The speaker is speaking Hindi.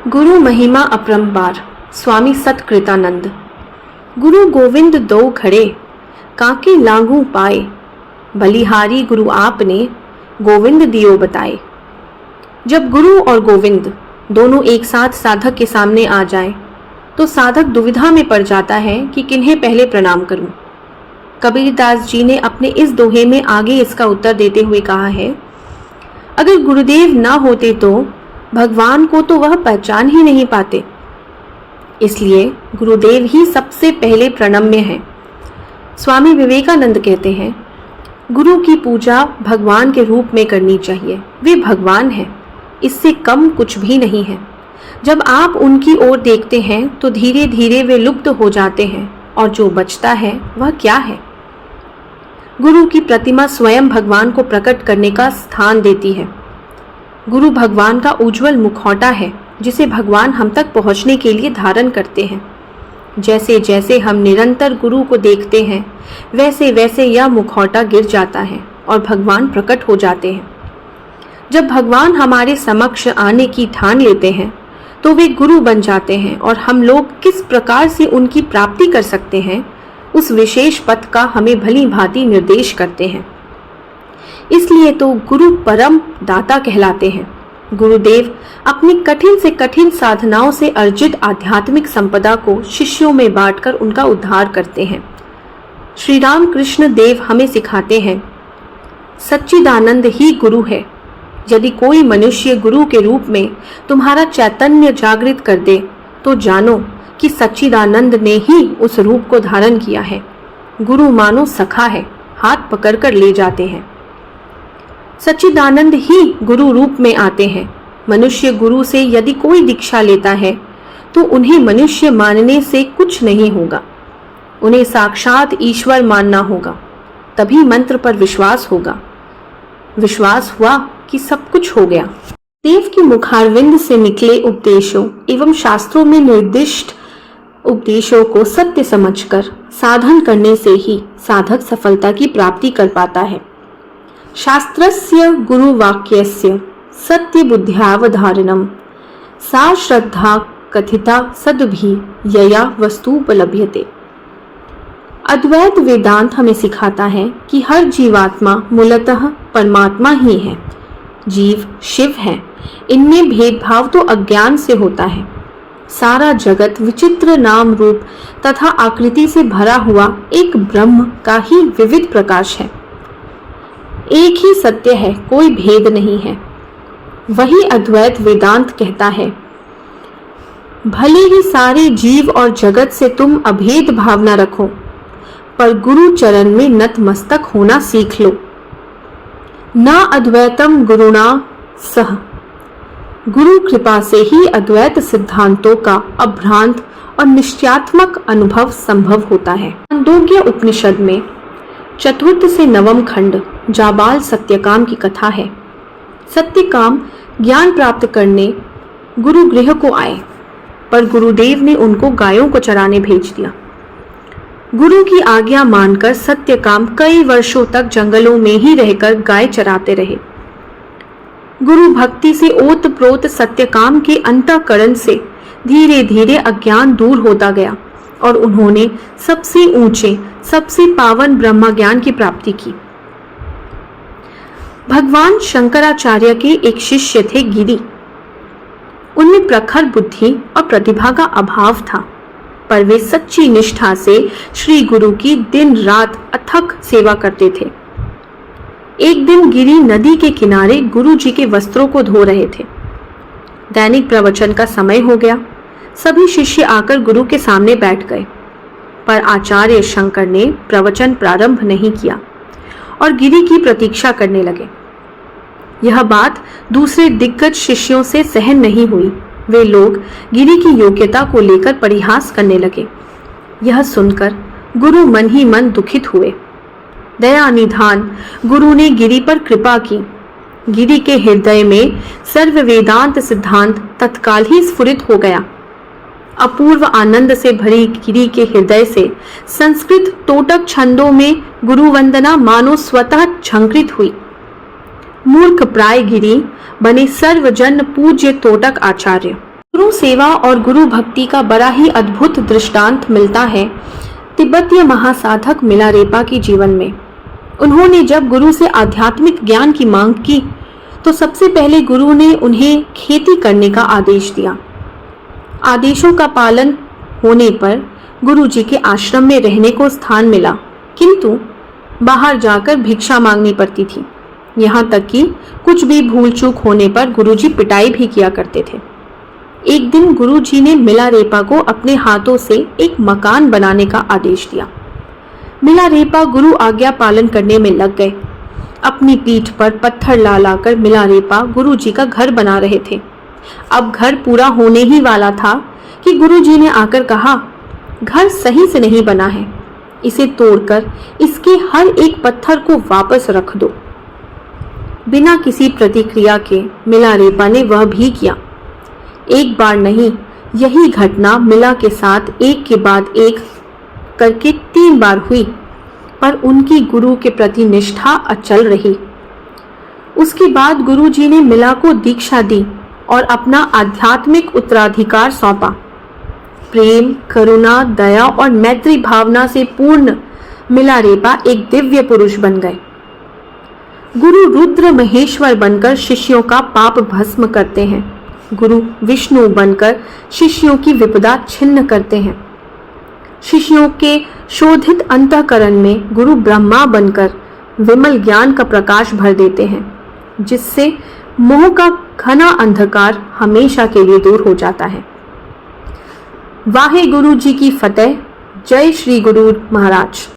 गुरु महिमा अपरंपार स्वामी सतकृतानंद। गुरु गोविंद दो खड़े काके लांगू पाए, बलिहारी गुरु आपने गोविंद दियो बताए। जब गुरु और गोविंद दोनों एक साथ साधक के सामने आ जाएं, तो साधक दुविधा में पड़ जाता है कि किन्हें पहले प्रणाम करूं। कबीरदास जी ने अपने इस दोहे में आगे इसका उत्तर देते हुए कहा है, अगर गुरुदेव ना होते तो भगवान को तो वह पहचान ही नहीं पाते, इसलिए गुरुदेव ही सबसे पहले प्रणम्य हैं। स्वामी विवेकानंद कहते हैं, गुरु की पूजा भगवान के रूप में करनी चाहिए। वे भगवान हैं, इससे कम कुछ भी नहीं है। जब आप उनकी ओर देखते हैं तो धीरे धीरे वे लुप्त हो जाते हैं और जो बचता है वह क्या है? गुरु की प्रतिमा स्वयं भगवान को प्रकट करने का स्थान देती है। गुरु भगवान का उज्जवल मुखौटा है, जिसे भगवान हम तक पहुंचने के लिए धारण करते हैं। जैसे जैसे हम निरंतर गुरु को देखते हैं, वैसे वैसे यह मुखौटा गिर जाता है और भगवान प्रकट हो जाते हैं। जब भगवान हमारे समक्ष आने की ठान लेते हैं, तो वे गुरु बन जाते हैं और हम लोग किस प्रकार से उनकी प्राप्ति कर सकते हैं, उस विशेष पथ का हमें भली भांति निर्देश करते हैं। इसलिए तो गुरु परम दाता कहलाते हैं। गुरुदेव अपनी कठिन से कठिन साधनाओं से अर्जित आध्यात्मिक संपदा को शिष्यों में बांटकर उनका उद्धार करते हैं। श्री राम कृष्ण देव हमें सिखाते हैं, सच्चिदानंद ही गुरु है। यदि कोई मनुष्य गुरु के रूप में तुम्हारा चैतन्य जागृत कर दे, तो जानो कि सच्चिदानंद ने ही उस रूप को धारण किया है। गुरु मानो सखा है, हाथ पकड़कर ले जाते हैं। सच्चिदानंद ही गुरु रूप में आते हैं। मनुष्य गुरु से यदि कोई दीक्षा लेता है, तो उन्हें मनुष्य मानने से कुछ नहीं होगा। उन्हें साक्षात ईश्वर मानना होगा, तभी मंत्र पर विश्वास होगा। विश्वास हुआ कि सब कुछ हो गया। देव की मुखारविंद से निकले उपदेशों एवं शास्त्रों में निर्दिष्ट उपदेशों को सत्य समझकर साधन करने से ही साधक सफलता की प्राप्ति कर पाता है। शास्त्रस्य गुरुवाक्यस्य सत्य बुद्ध्यावधारणम सा श्रद्धा कथिता सद्भी यया वस्तुपलभ्यते। अद्वैत वेदांत हमें सिखाता है कि हर जीवात्मा मूलतः परमात्मा ही है। जीव शिव है। इनमें भेदभाव तो अज्ञान से होता है। सारा जगत विचित्र नाम रूप तथा आकृति से भरा हुआ एक ब्रह्म का ही विविध प्रकाश है। एक ही सत्य है, कोई भेद नहीं है। वही अद्वैत वेदांत कहता है, भले ही सारे जीव और जगत से तुम अभेद भावना रखो, पर गुरु चरण में नतमस्तक होना सीख लो। न अद्वैतम गुरुणा सह। गुरु कृपा से ही अद्वैत सिद्धांतों का अभ्रांत और निश्चयात्मक अनुभव संभव होता है। छांदोग्य उपनिषद में चतुर्थ से नवम खंड जाबाल सत्यकाम की कथा है। सत्यकाम ज्ञान प्राप्त करने गुरु गृह को आए, पर गुरुदेव ने उनको गायों को चराने भेज दिया। गुरु की आज्ञा मानकर सत्यकाम कई वर्षों तक जंगलों में ही रहकर गाय चराते रहे। गुरु भक्ति से ओतप्रोत सत्यकाम के अंतःकरण से धीरे धीरे अज्ञान दूर होता गया और उन्होंने सबसे ऊंचे सबसे पावन ब्रह्म ज्ञान की प्राप्ति की। भगवान शंकराचार्य के एक शिष्य थे गिरि। उनमें प्रखर बुद्धि और प्रतिभा का अभाव था, पर वे सच्ची निष्ठा से श्री गुरु की दिन रात अथक सेवा करते थे। एक दिन गिरि नदी के किनारे गुरु जी के वस्त्रों को धो रहे थे। दैनिक प्रवचन का समय हो गया। सभी शिष्य आकर गुरु के सामने बैठ गए, पर आचार्य शंकर ने प्रवचन प्रारंभ नहीं किया और गिरि की प्रतीक्षा करने लगे। यह बात दूसरे दिग्गज शिष्यों से सहन नहीं हुई। वे लोग गिरि की योग्यता को लेकर परिहास करने लगे। यह सुनकर गुरु मन ही मन दुखित हुए। दया निधान गुरु ने गिरि पर कृपा की। गिरि के हृदय में सर्व वेदांत सिद्धांत तत्काल ही स्फुरित हो गया। अपूर्व आनंद से भरी गिरि के हृदय से संस्कृत तोटक छंदों में गुरु वंदना मानो स्वतः झंकृत हुई। मूर्ख प्राय गिरि बने सर्वजन पूज्य तोटक आचार्य। गुरु सेवा और गुरु भक्ति का बड़ा ही अद्भुत दृष्टांत मिलता है तिब्बतीय महासाधक मिलारेपा के जीवन में। उन्होंने जब गुरु से आध्यात्मिक ज्ञान की मांग की तो सबसे पहले गुरु ने उन्हें खेती करने का आदेश दिया। आदेशों का पालन होने पर गुरु जी के आश्रम में रहने को स्थान मिला, किंतु बाहर जाकर भिक्षा मांगनी पड़ती थी। यहाँ तक कि कुछ भी भूल चूक होने पर गुरुजी पिटाई भी किया करते थे। एक दिन गुरुजी ने मिलारेपा को अपने हाथों से एक मकान बनाने का आदेश दिया। मिलारेपा गुरु आज्ञा पालन करने में लग गए। अपनी पीठ पर पत्थर ला लाकर मिलारेपा गुरुजी का घर बना रहे थे। अब घर पूरा होने ही वाला था कि गुरुजी ने आकर कहा, घर सही से नहीं बना है, इसे तोड़कर इसके हर एक पत्थर को वापस रख दो। बिना किसी प्रतिक्रिया के मिलारेपा ने वह भी किया। एक बार नहीं, यही घटना मिला के साथ एक के बाद एक करके 3 बार हुई, पर उनकी गुरु के प्रति निष्ठा अचल रही। उसके बाद गुरुजी ने मिला को दीक्षा दी और अपना आध्यात्मिक उत्तराधिकार सौंपा। प्रेम, करुणा, दया और मैत्री भावना से पूर्ण मिलारेपा एक दिव्य पुरुष बन गए। गुरु रुद्र महेश्वर बनकर शिष्यों का पाप भस्म करते हैं। गुरु विष्णु बनकर शिष्यों की विपदा छिन्न करते हैं। शिष्यों के शोधित अंतःकरण में गुरु ब्रह्मा बनकर विमल ज्ञान का प्रकाश भर देते हैं, जिससे मोह का घना अंधकार हमेशा के लिए दूर हो जाता है। वाहे गुरु जी की फतेह। जय श्री गुरु महाराज।